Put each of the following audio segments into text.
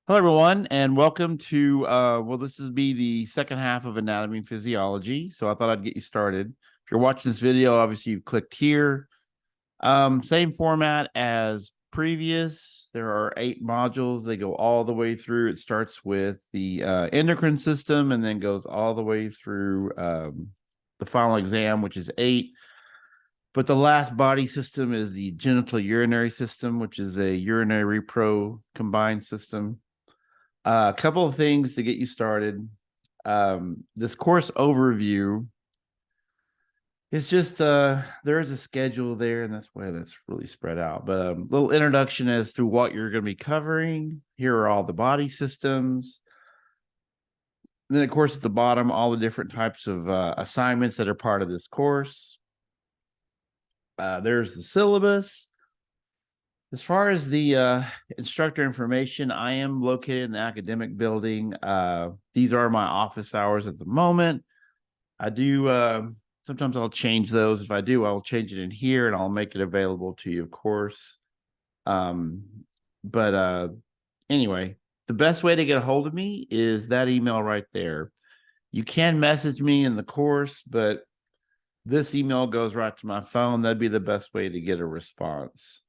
Hello, everyone, and welcome to, this is be the second half of anatomy and physiology. So I thought I'd get you started. If you're watching this video, obviously you've clicked here. Same format as previous. There are 8 modules. They go all the way through. It starts with the endocrine system and then goes all the way through the final exam, which is 8. But the last body system is the genital urinary system, which is a urinary repro combined system. A couple of things to get you started. This course overview is just there is a schedule there, and that's why that's really spread out. But a little introduction as to what you're going to be covering. Here are all the body systems. Then, of course, at the bottom, all the different types of assignments that are part of this course. There's the syllabus. As far as the instructor information, I am located in the academic building. These are my office hours at the moment. I do, sometimes I'll change those. If I do, I'll change it in here and I'll make it available to you, of course. But anyway, the best way to get a hold of me is that email right there. You can message me in the course, but this email goes right to my phone. That'd be the best way to get a response.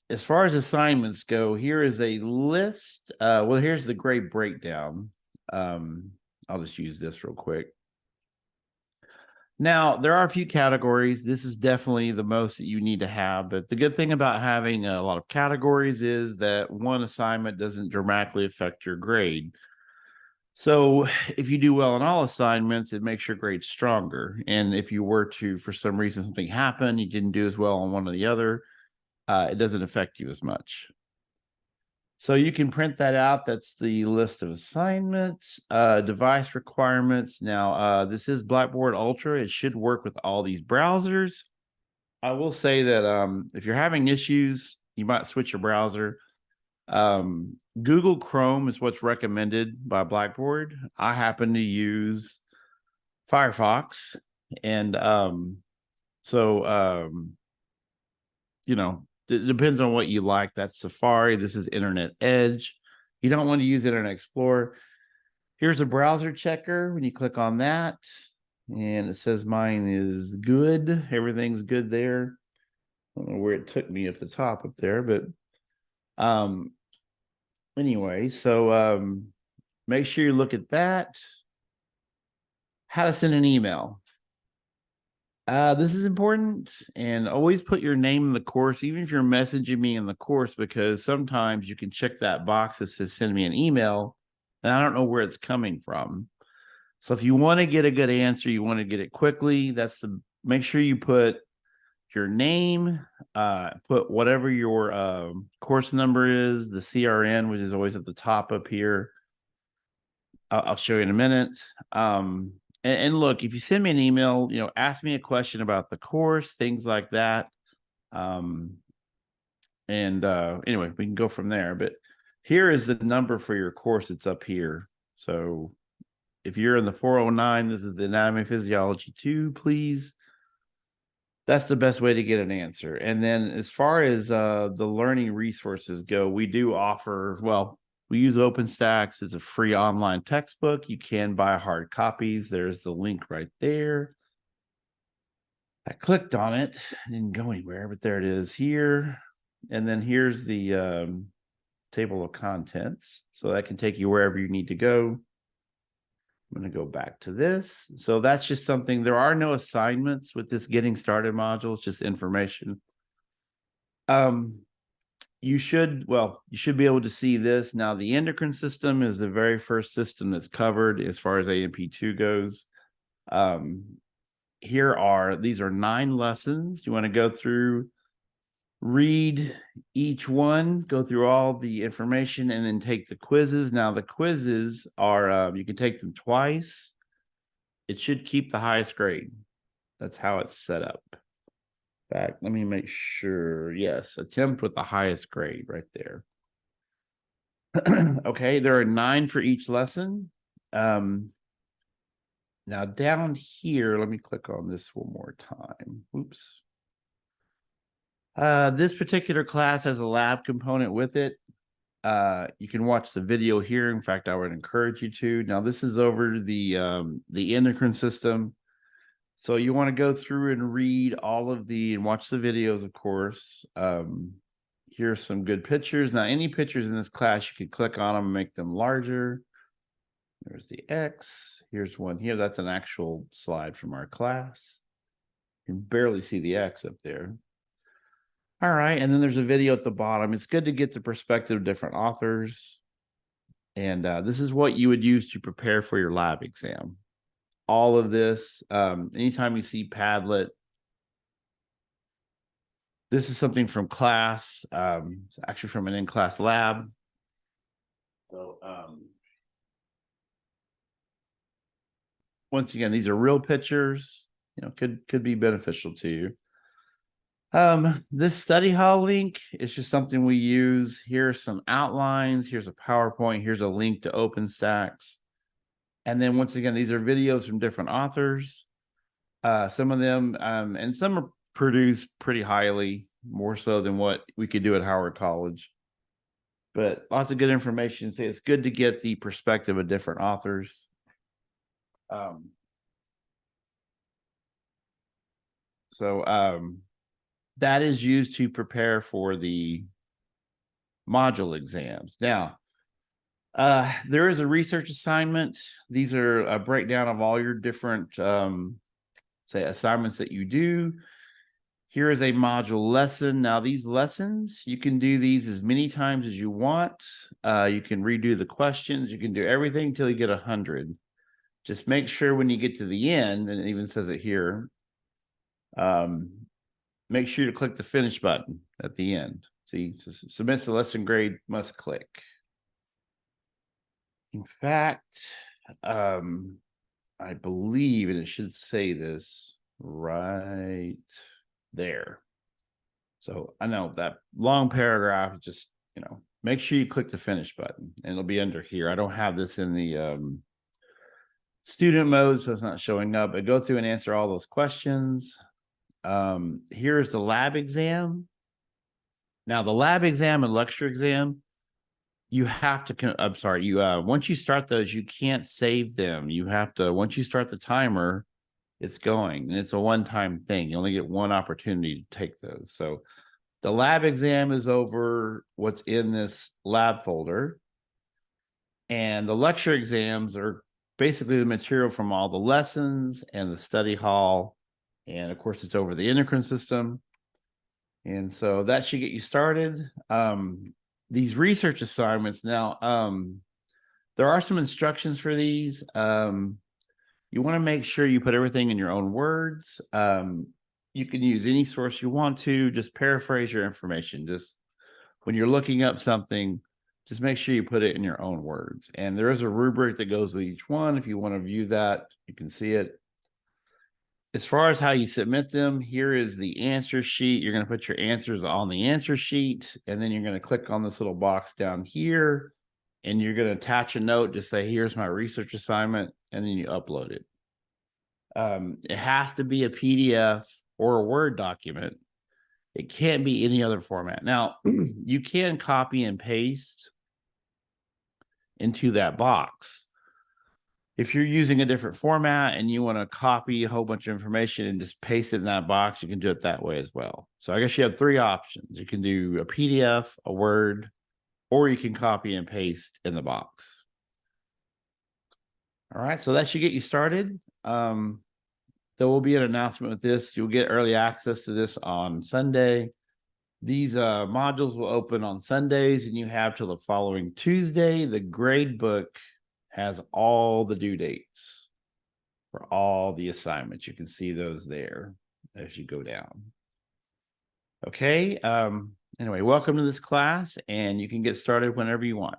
As far as assignments go, here is a list. Here's the grade breakdown. I'll just use this real quick. Now, there are a few categories. This is definitely the most that you need to have. But the good thing about having a lot of categories is that one assignment doesn't dramatically affect your grade. So if you do well on all assignments, it makes your grade stronger. And if you were to, for some reason, something happened, you didn't do as well on one or the other, it doesn't affect you as much. So you can print that out. That's the list of assignments, device requirements. Now, this is Blackboard Ultra. It should work with all these browsers. I will say that if you're having issues, you might switch your browser. Google Chrome is what's recommended by Blackboard. I happen to use Firefox. And it depends on what you like. That's Safari. This is Internet Edge. You don't want to use Internet Explorer. Here's a browser checker. When you click on that, and it says mine is good. Everything's good there. I don't know where it took me at the top up there, but anyway, so make sure you look at that. How to send an email. This is important, and always put your name in the course, even if you're messaging me in the course, because sometimes you can check that box that says send me an email, and I don't know where it's coming from. So if you want to get a good answer, you want to get it quickly, make sure you put your name, put whatever your course number is, the CRN, which is always at the top up here. I'll show you in a minute. And look, if you send me an email, ask me a question about the course, things like that. Anyway, we can go from there. But here is the number for your course. It's up here. So if you're in the 409, this is the Anatomy and Physiology 2, please. That's the best way to get an answer. And then as far as the learning resources go, we do offer, we use OpenStax. It's a free online textbook. You can buy hard copies. There's the link right there. I clicked on it. I didn't go anywhere, but there it is here. And then here's the table of contents. So that can take you wherever you need to go. I'm going to go back to this. So that's just something. There are no assignments with this getting started module. It's just information. You should be able to see this. Now, the endocrine system is the very first system that's covered as far as AMP2 goes. These are 9 lessons. You want to go through, read each one, go through all the information, and then take the quizzes. Now, the quizzes are, you can take them twice. It should keep the highest grade. That's how it's set up. Let me make sure. Yes, attempt with the highest grade right there. Okay, there are 9 for each lesson. Now down here, let me click on this one more time. Oops. This particular class has a lab component with it. You can watch the video here. In fact, I would encourage you to. Now, this is over the endocrine system. So you want to go through and read all of and watch the videos, of course. Here's some good pictures. Now, any pictures in this class, you could click on them and make them larger. There's the X. Here's one here. That's an actual slide from our class. You can barely see the X up there. All right. And then there's a video at the bottom. It's good to get the perspective of different authors. And this is what you would use to prepare for your lab exam. All of this, anytime you see Padlet, this is something from class, it's actually from an in-class lab. So once again, these are real pictures, could be beneficial to you. This study hall link is just something we use. Here are some outlines. Here's a PowerPoint. Here's a link to OpenStax. And then once again, these are videos from different authors. Some of them, and some are produced pretty highly, more so than what we could do at Howard College. But lots of good information. So it's good to get the perspective of different authors. That is used to prepare for the module exams. Now, there is a research assignment. These are a breakdown of all your different, say, assignments that you do. Here is a module lesson. Now, these lessons, you can do these as many times as you want. You can redo the questions. You can do everything until you get 100. Just make sure when you get to the end, and it even says it here, make sure to click the finish button at the end. See, submits the lesson grade, must click. In fact, I believe, and it should say this right there. So I know that long paragraph, just, make sure you click the finish button and it'll be under here. I don't have this in the student mode, so it's not showing up, but go through and answer all those questions. Here's the lab exam. Now, the lab exam and lecture exam, you have to, I'm sorry, once you start those, you can't save them. You have to, once you start the timer, it's going, and it's a one-time thing. You only get one opportunity to take those. So the lab exam is over what's in this lab folder, and the lecture exams are basically the material from all the lessons and the study hall. And of course, it's over the endocrine system. And so that should get you started. These research assignments now, there are some instructions for these. You want to make sure you put everything in your own words. You can use any source you want to, just paraphrase your information. Just when you're looking up something, just make sure you put it in your own words. And there is a rubric that goes with each one. If you want to view that, you can see it. As far as how you submit them, here is the answer sheet. You're going to put your answers on the answer sheet, and then you're going to click on this little box down here, and you're going to attach a note, just say, here's my research assignment, and then you upload it. It has to be a PDF or a Word document. It can't be any other format. Now, you can copy and paste into that box. If you're using a different format and you want to copy a whole bunch of information and just paste it in that box, you can do it that way as well. So I guess you have three options. You can do a PDF, a Word, or you can copy and paste in the box. All right, so that should get you started. There will be an announcement with this. You'll get early access to this on Sunday. These modules will open on Sundays, and you have till the following Tuesday. The grade book has all the due dates for all the assignments. You can see those there as you go down. Okay. Anyway, welcome to this class, and you can get started whenever you want.